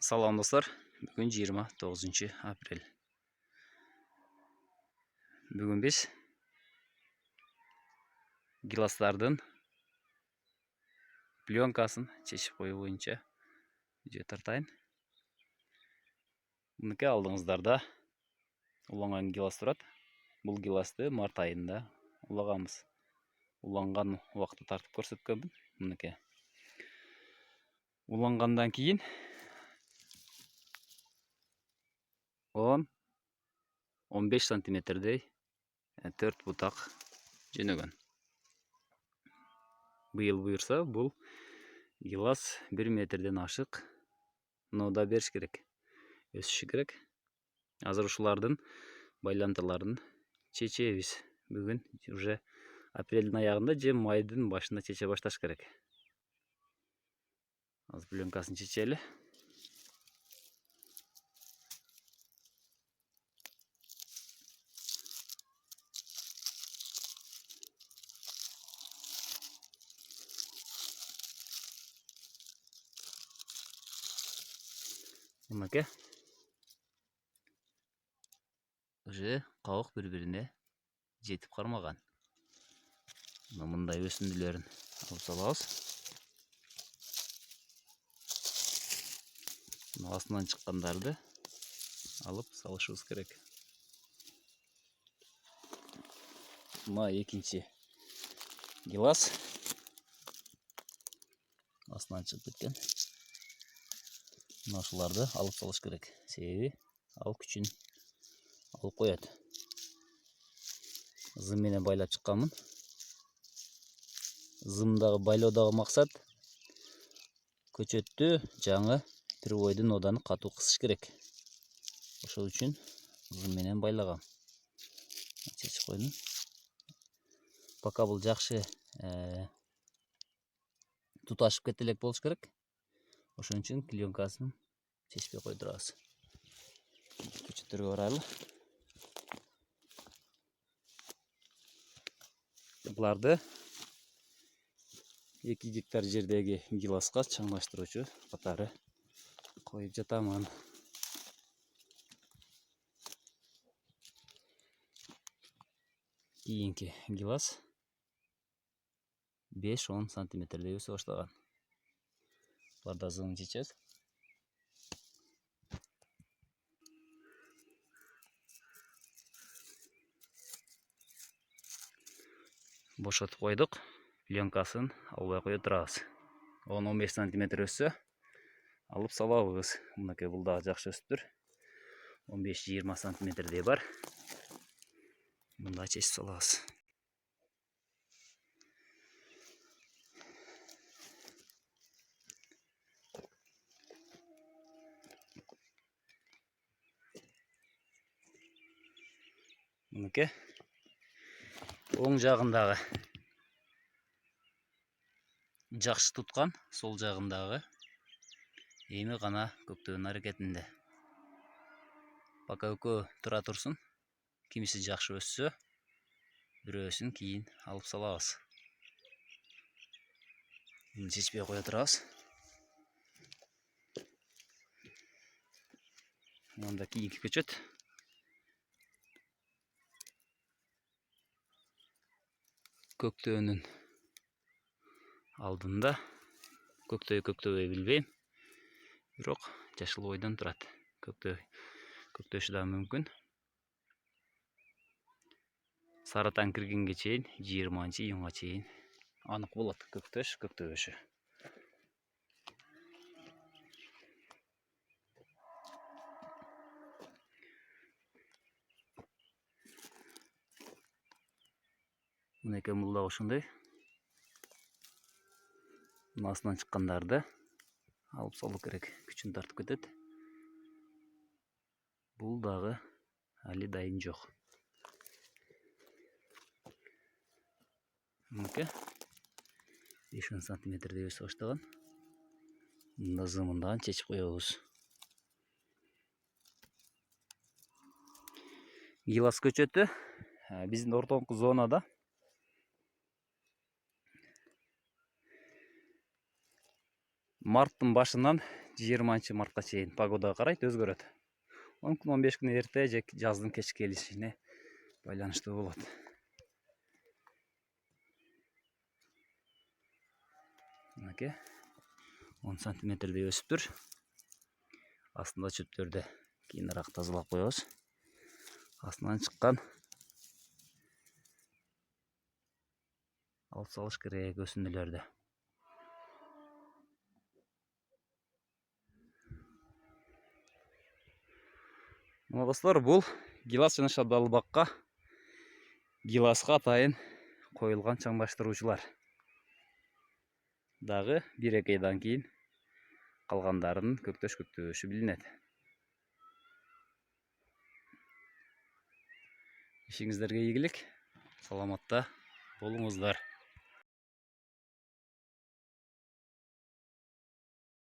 Салам достар, бүгін 29 апрель. Бүгін біз гиластардың пленкасын шешіп қою бойынша видео тартайын. Мұныкі алдыңыздарда уланған гилас тұрады. Бұл гиласты март айында улағамыз. Уланған уақытты тартып көрсеткенмін. Мұныкі уланғандан кейін 10-15 сантиметрдей 4 бұтақ жөнеген. Бұйыл бұйырса, бұл гилас 1 метрден ашық, нода беріш керек, өсіші керек. Азыр ушулардын байлантыларын чечебиз. Бүгін уже апрельдин аяғында же майдын башында чече башташ керек. Азыр пленкасын чечели. Мынакей уже кабык бири-бирине жетип кармаган. Мындай өсүндүлөрүн алып салабыз. Астынан чыккандарды алып салышыбыз керек. Мына экинчи гилас астынан чыгып кеткен. Ушуларды алып салыш керек. Себеби ал күчүн алып коет. Зым менен байлап чыкканмын. Зымдагы байлоодагы максат көчөттү жаңы привойдун оданы катуу кысыш керек. Ошол үчүн зым менен байлагам. Чечип койдум. Пока бул жакшы туташып кете элек болуш керек. Ошон үчүн пленкасын чечпей койдурабыз. Көчөттөргө барайлы. Буларды 2 гектар жердеги гиласка чаңдаштыруучу катары коюп жатамын. Кийинки гилас 5-10 сантиметрдей өсө баштаган. Буларда зымын чечебиз. Бошотуп койдук. Пленкасын албай кое турабыз. 10-15 сантиметр өссө алып салабыз. Мынакей бул дагы жакшы өстүр. 15-20 сантиметрдей бар. Мында чечип салабыз. Мынакей оң жагындагы жакшы туткан, сол жагындагы эми гана көктөөнүн аракетинде. Пока экөө тура турсун. Кимиси жакшы өссө, бирөөсүн кийин алып салабыз. Муну чечпей кое турабыз. Мында кийинки көчөт. Көктөөнүн алдында. Көктөбөй билбейм. Бирок жашыл бойдон турат. Көктөшү да мүмкүн. Сарытаң киргенге чейин 20-июнга чейин анык болот көктөбөшү. Мынакей бул да ошондой. Астынан чыккандарды алып салуу керек. Күчүн тартып кетет. Бул дагы али дайын жок. Мынакей 5 сантиметрдей өсө баштаган. Мында зымындагын чечип коебуз. Гилас көчөтү биздин ортоңку зонада марттын башынан 20 мартқа чейин погодага карайт өзгөрөт. 10 күн 15 күн эрте же жаздын кеч келишине байланыштуу болот. Мынакей 10 сантиметрдей өсүптүр. Астында чөптөрдү кийинирээк тазалап коебуз. Астынан чыккан алып салыш керек өсүндүлөрдү. Мына достор, бул гилас жана шабдалбакка гиласка атайын коюлган чаңдаштыруучулар. Дагы 1-2 айдан кийин калгандарынын көктөшү билинет. Ишиңиздерге ийгилик, саламатта болуңуздар.